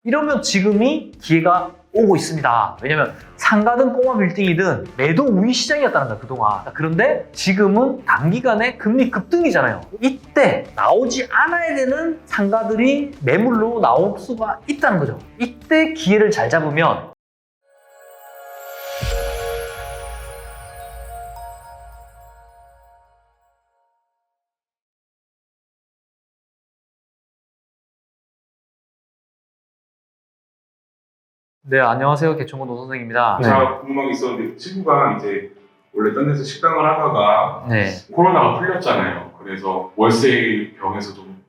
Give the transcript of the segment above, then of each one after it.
이러면 지금이 기회가 오고 있습니다. 왜냐면 상가든 꼬마 빌딩이든 매도 우위 시장이었다는 거야, 그동안. 그런데 지금은 단기간에 금리 급등이잖아요. 이때 나오지 않아야 되는 상가들이 매물로 나올 수가 있다는 거죠. 이때 기회를 잘 잡으면 네, 안녕하세요. 개천군 노선생입니다. 제가 궁금한 게 있었는데 친구가 이제 원래 딴 데서 식당을 하다가 네. 코로나가 풀렸잖아요. 그래서 월세 병에서 좀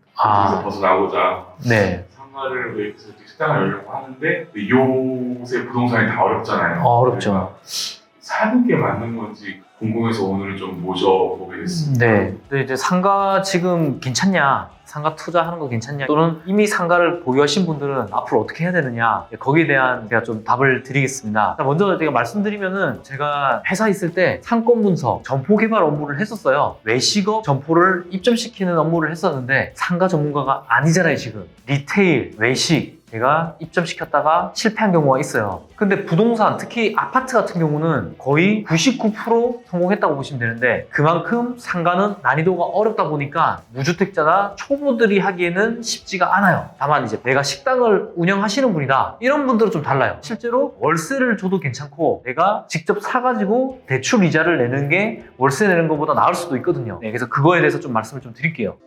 벗어나고자 네. 상가를 구입해서 이렇게 식당을 열려고 하는데 요새 부동산이 다 어렵잖아요. 어렵죠. 그래서 사는 게 맞는 건지 궁금해서 오늘 좀 모셔보게 됐습니다. 네. 근데 이제 상가 지금 괜찮냐? 상가 투자하는 거 괜찮냐? 또는 이미 상가를 보유하신 분들은 앞으로 어떻게 해야 되느냐? 거기에 대한 제가 좀 답을 드리겠습니다. 먼저 제가 말씀드리면은 제가 회사 있을 때 상권 분석, 점포 개발 업무를 했었어요. 외식업 점포를 입점시키는 업무를 했었는데 상가 전문가가 아니잖아요, 지금. 리테일, 외식, 제가 입점시켰다가 실패한 경우가 있어요. 근데 부동산, 특히 아파트 같은 경우는 거의 99% 성공했다고 보시면 되는데 그만큼 상가는 난이도가 어렵다 보니까 무주택자나 초보들이 하기에는 쉽지가 않아요. 다만 이제 내가 식당을 운영하시는 분이다. 이런 분들은 좀 달라요. 실제로 월세를 줘도 괜찮고 내가 직접 사가지고 대출 이자를 내는 게 월세 내는 것보다 나을 수도 있거든요. 네, 그래서 그거에 대해서 좀 말씀을 좀 드릴게요.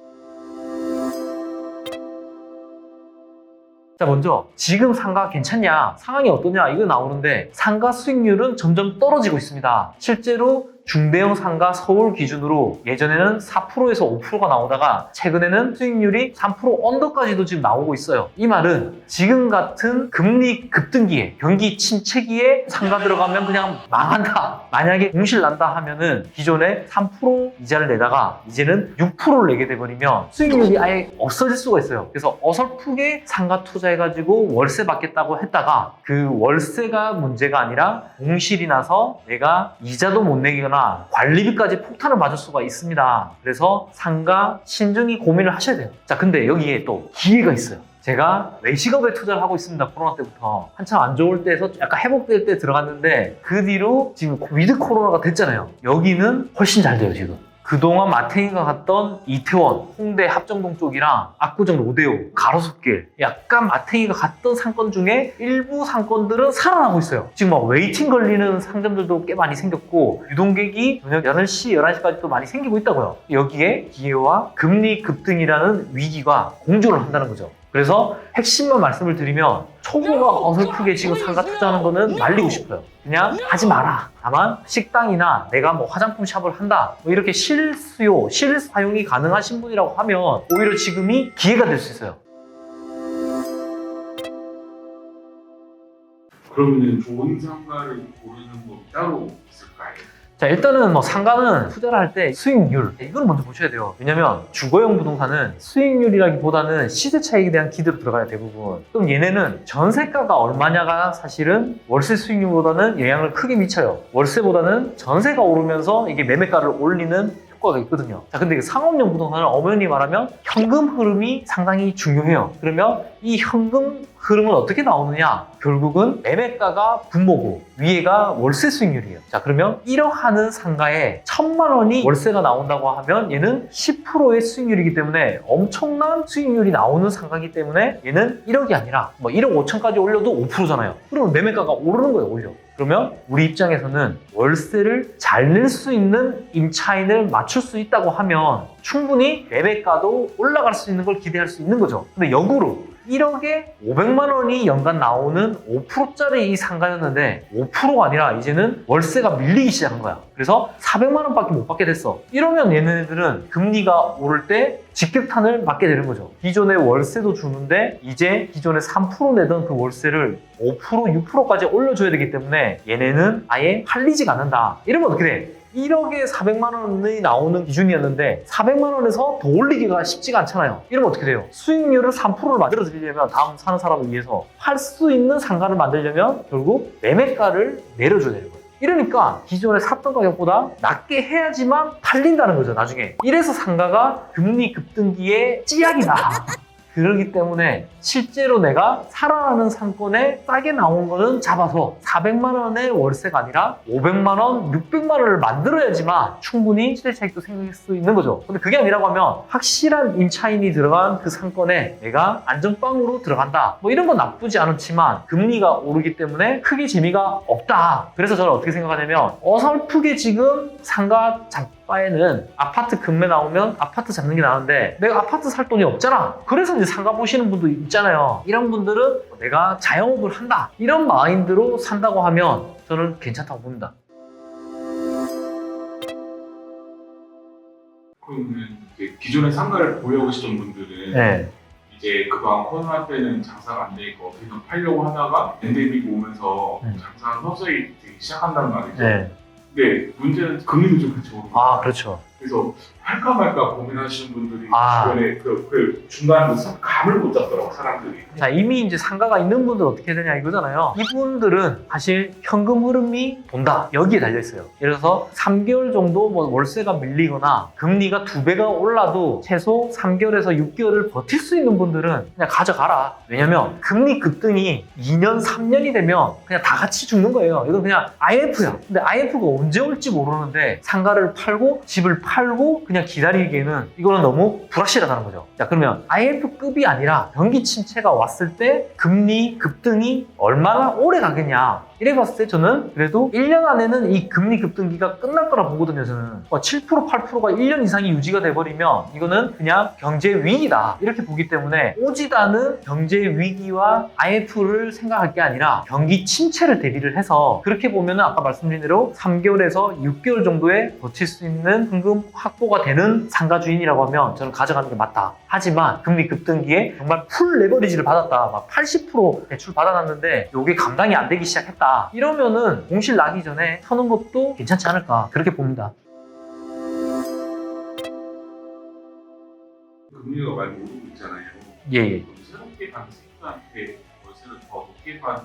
자, 먼저 지금 상가 괜찮냐, 상황이 어떠냐 이거 나오는데 상가 수익률은 점점 떨어지고 있습니다. 실제로 중대형 상가 서울 기준으로 예전에는 4%에서 5%가 나오다가 최근에는 수익률이 3% 언더까지도 지금 나오고 있어요. 이 말은 지금 같은 금리 급등기에, 경기 침체기에 상가 들어가면 그냥 망한다. 만약에 공실 난다 하면은 기존에 3% 이자를 내다가 이제는 6%를 내게 돼버리면 수익률이 아예 없어질 수가 있어요. 그래서 어설프게 상가 투자해가지고 월세 받겠다고 했다가 그 월세가 문제가 아니라 공실이 나서 내가 이자도 못 내기거나 관리비까지 폭탄을 맞을 수가 있습니다. 그래서 상가 신중히 고민을 하셔야 돼요. 자, 근데 여기에 또 기회가 있어요. 제가 외식업에 투자를 하고 있습니다. 코로나 때부터. 한참 안 좋을 때에서 약간 회복될 때 들어갔는데 그 뒤로 지금 위드 코로나가 됐잖아요. 여기는 훨씬 잘 돼요, 지금. 그동안 마탱이가 갔던 이태원, 홍대 합정동 쪽이랑 압구정 로데오, 가로수길 약간 마탱이가 갔던 상권 중에 일부 상권들은 살아나고 있어요. 지금 막 웨이팅 걸리는 상점들도 꽤 많이 생겼고 유동객이 저녁 8시, 11시까지도 많이 생기고 있다고요. 여기에 기회와 금리 급등이라는 위기가 공존을 한다는 거죠. 그래서 핵심만 말씀을 드리면 초보가 어설프게 지금 상가 투자하는 거는 말리고 싶어요. 그냥 하지 마라. 다만 식당이나 내가 뭐 화장품 샵을 한다 뭐 이렇게 실수요, 실사용이 가능하신 분이라고 하면 오히려 지금이 기회가 될 수 있어요. 그러면 좋은 상가를 고르는 법이 따로 있을까요? 자, 일단은 뭐 상가는 투자를 할 때 수익률 이걸 먼저 보셔야 돼요. 왜냐면 주거용 부동산은 수익률이라기보다는 시세 차익에 대한 기대로 들어가요, 대부분. 그럼 얘네는 전세가가 얼마냐가 사실은 월세 수익률보다는 영향을 크게 미쳐요. 월세보다는 전세가 오르면서 이게 매매가를 올리는 효과가 있거든요. 자, 근데 상업용 부동산은 엄연히 말하면 현금 흐름이 상당히 중요해요. 그러면 이 현금 흐름은 어떻게 나오느냐? 결국은 매매가가 분모고 위에가 월세 수익률이에요. 자, 그러면 1억 하는 상가에 1,000만 원이 월세가 나온다고 하면 얘는 10%의 수익률이기 때문에 엄청난 수익률이 나오는 상가이기 때문에 얘는 1억이 아니라 뭐 1억 5천까지 올려도 5%잖아요. 그러면 매매가가 오르는 거예요, 오히려. 그러면 우리 입장에서는 월세를 잘 낼 수 있는 임차인을 맞출 수 있다고 하면 충분히 매매가도 올라갈 수 있는 걸 기대할 수 있는 거죠. 근데 역으로 1억에 500만 원이 연간 나오는 5%짜리 이 상가였는데 5%가 아니라 이제는 월세가 밀리기 시작한 거야. 그래서 400만 원밖에 못 받게 됐어. 이러면 얘네들은 금리가 오를 때 직격탄을 맞게 되는 거죠. 기존에 월세도 주는데 이제 기존에 3% 내던 그 월세를 5%, 6%까지 올려줘야 되기 때문에 얘네는 아예 팔리지가 않는다. 이러면 어떻게 돼? 1억에 400만 원이 나오는 기준이었는데 400만 원에서 더 올리기가 쉽지가 않잖아요. 이러면 어떻게 돼요? 수익률을 3%를 만들어 드리려면 다음 사는 사람을 위해서 팔 수 있는 상가를 만들려면 결국 매매가를 내려줘야 되는 거예요. 이러니까 기존에 샀던 가격보다 낮게 해야지만 팔린다는 거죠, 나중에. 이래서 상가가 금리 급등기에 찌약이다. 그렇기 때문에 실제로 내가 살아나는 상권에 싸게 나온 거는 잡아서 400만 원의 월세가 아니라 500만 원, 600만 원을 만들어야지만 충분히 시대 차익도 생길 수 있는 거죠. 근데 그게 아니라고 하면 확실한 임차인이 들어간 그 상권에 내가 안전빵으로 들어간다. 뭐 이런 건 나쁘지 않지만 금리가 오르기 때문에 크게 재미가 없다. 그래서 저는 어떻게 생각하냐면 어설프게 지금 상가 바에는 아파트 금매 나오면 아파트 잡는 게 나은데 내가 아파트 살 돈이 없잖아. 그래서 이제 상가 보시는 분도 있잖아요. 이런 분들은 내가 자영업을 한다. 이런 마인드로 산다고 하면 저는 괜찮다고 봅니다. 그러면 이제 기존에 상가를 보유하시던 분들은 네. 이제 그동안 코로나 때는 장사가 안 되니까 어떻게든 팔려고 하다가 팬데믹 오면서 장사가 서서히 되기 시작한단 말이죠. 네. 근데 문제는 금리도 좀 같이 오르고 아, 그렇죠. 그래서 할까 말까 고민하시는 분들이 아. 주변에 그 중간에 감을 못 잡더라고 사람들이. 자, 이미 이제 상가가 있는 분들 어떻게 해야 되냐 이거잖아요. 이분들은 사실 현금 흐름이 돈다. 여기에 달려있어요. 예를 들어서 3개월 정도 뭐 월세가 밀리거나 금리가 2배가 올라도 최소 3개월에서 6개월을 버틸 수 있는 분들은 그냥 가져가라. 왜냐면 금리 급등이 2년, 3년이 되면 그냥 다 같이 죽는 거예요. 이건 그냥 IMF야. 근데 IMF가 언제 올지 모르는데 상가를 팔고 집을 팔고 그냥 기다리기에는 이거는 너무 불확실하다는 거죠. 자, 그러면 IMF급이 아니라 경기 침체가 왔을 때 금리 급등이 얼마나 오래 가겠냐. 이래 봤을 때 저는 그래도 1년 안에는 이 금리 급등기가 끝날 거라 보거든요. 저는 7%, 8%가 1년 이상이 유지가 돼버리면 이거는 그냥 경제 위기다 이렇게 보기 때문에 오지도 않은 경제 위기와 IMF를 생각할 게 아니라 경기 침체를 대비를 해서 그렇게 보면 아까 말씀드린 대로 3개월에서 6개월 정도에 버틸 수 있는 현금 확보가 되는 상가 주인이라고 하면 저는 가져가는 게 맞다. 하지만 금리 급등기에 정말 풀 레버리지를 받았다. 막 80% 대출 받아놨는데 이게 감당이 안 되기 시작했다. 이러면은 공실 나기 전에 터는 것도 괜찮지 않을까 그렇게 봅니다. 금리가 많이 오르고 있잖아요. 예. 새롭게 간 친구한테 월세를 더 높게 받는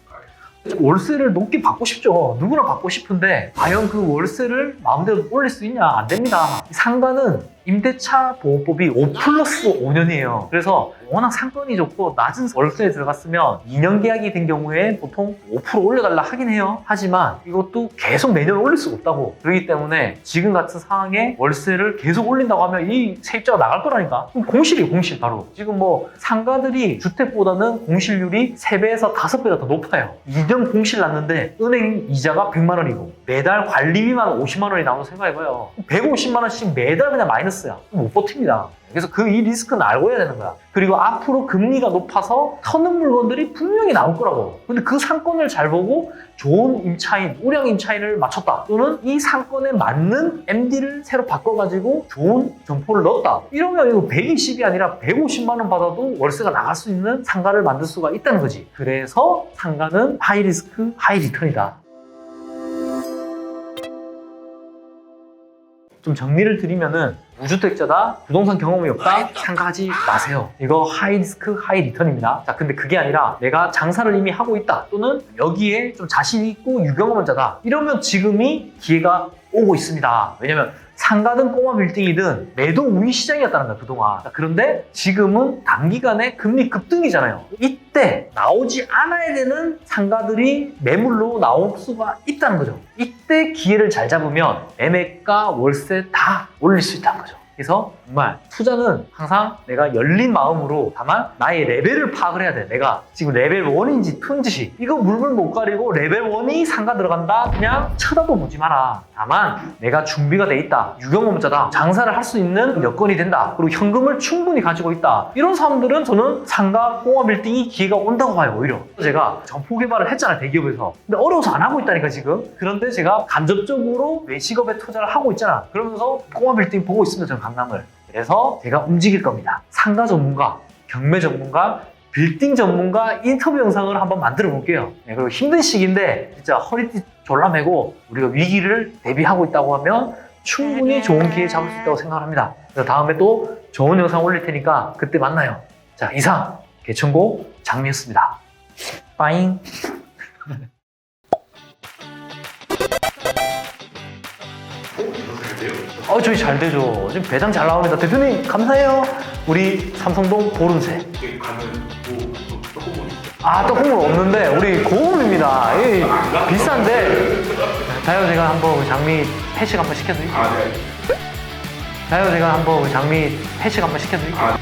건가요? 월세를 높게 받고 싶죠. 누구나 받고 싶은데 과연 그 월세를 마음대로 올릴 수 있냐? 안 됩니다. 상가는 임대차 보호법이 5+5년이에요. 그래서 워낙 상권이 좋고 낮은 월세에 들어갔으면 2년 계약이 된 경우에 보통 5% 올려달라 하긴 해요. 하지만 이것도 계속 매년 올릴 수가 없다고. 그렇기 때문에 지금 같은 상황에 월세를 계속 올린다고 하면 이 세입자가 나갈 거라니까. 그럼 공실이에요, 공실 바로. 지금 뭐 상가들이 주택보다는 공실률이 3배에서 5배가 더 높아요. 2년 공실 났는데 은행 이자가 100만 원이고 매달 관리비만 50만 원이 나오는 생각해봐요. 150만 원씩 매달 그냥 마이너스야. 못 버팁니다. 그래서 이 리스크는 알고 해야 되는 거야. 그리고 앞으로 금리가 높아서 터는 물건들이 분명히 나올 거라고. 근데 그 상권을 잘 보고 좋은 임차인, 우량 임차인을 맞췄다. 또는 이 상권에 맞는 MD를 새로 바꿔가지고 좋은 점포를 넣었다. 이러면 이거 120이 아니라 150만 원 받아도 월세가 나갈 수 있는 상가를 만들 수가 있다는 거지. 그래서 상가는 하이 리스크, 하이 리턴이다. 좀 정리를 드리면은 무주택자다, 부동산 경험이 없다, 상가하지 마세요. 이거 하이 리스크, 하이 리턴입니다. 자, 근데 그게 아니라 내가 장사를 이미 하고 있다, 또는 여기에 좀 자신 있고 유경험한 자다. 이러면 지금이 기회가 오고 있습니다. 왜냐면 상가든 꼬마 빌딩이든 매도 우위 시장이었다는 거야, 그동안. 자, 그런데 지금은 단기간에 금리 급등이잖아요. 이때 나오지 않아야 되는 상가들이 매물로 나올 수가 있다는 거죠. 이때 기회를 잘 잡으면 매매가, 월세 다 올릴 수 있다는 거죠. 그래서 정말 투자는 항상 내가 열린 마음으로, 다만 나의 레벨을 파악을 해야 돼. 내가 지금 레벨 1인지 2인지 이거 물불 못 가리고 레벨 1이 상가 들어간다 그냥 쳐다도 보지 마라. 다만 내가 준비가 돼 있다, 유경험자다, 장사를 할 수 있는 여건이 된다, 그리고 현금을 충분히 가지고 있다, 이런 사람들은 저는 상가, 꼬마 빌딩이 기회가 온다고 봐요. 오히려 제가 점포 개발을 했잖아요, 대기업에서. 근데 어려워서 안 하고 있다니까 지금. 그런데 제가 간접적으로 외식업에 투자를 하고 있잖아. 그러면서 꼬마 빌딩 보고 있습니다, 저는 강남을. 그래서 제가 움직일 겁니다. 상가 전문가, 경매 전문가, 빌딩 전문가 인터뷰 영상을 한번 만들어 볼게요. 네, 그리고 힘든 시기인데 진짜 허리띠 졸라매고 우리가 위기를 대비하고 있다고 하면 충분히 좋은 기회 잡을 수 있다고 생각합니다. 그래서 다음에 또 좋은 영상 올릴 테니까 그때 만나요. 자, 이상 개천고 장미였습니다. 빠잉. 저희 잘 되죠. 지금 배당 잘 나옵니다. 대표님 감사해요. 우리 삼성동 보름새. 이게 가는 조금 보니 아, 또 국물 없는데 우리 고음입니다. 이 비싼데. 자요, 제가 한번 우리 장미 패식 한번 시켜드릴게요. 아, 네. 자요, 제가 한번 우리 장미 패식 한번 시켜드릴게요. 아,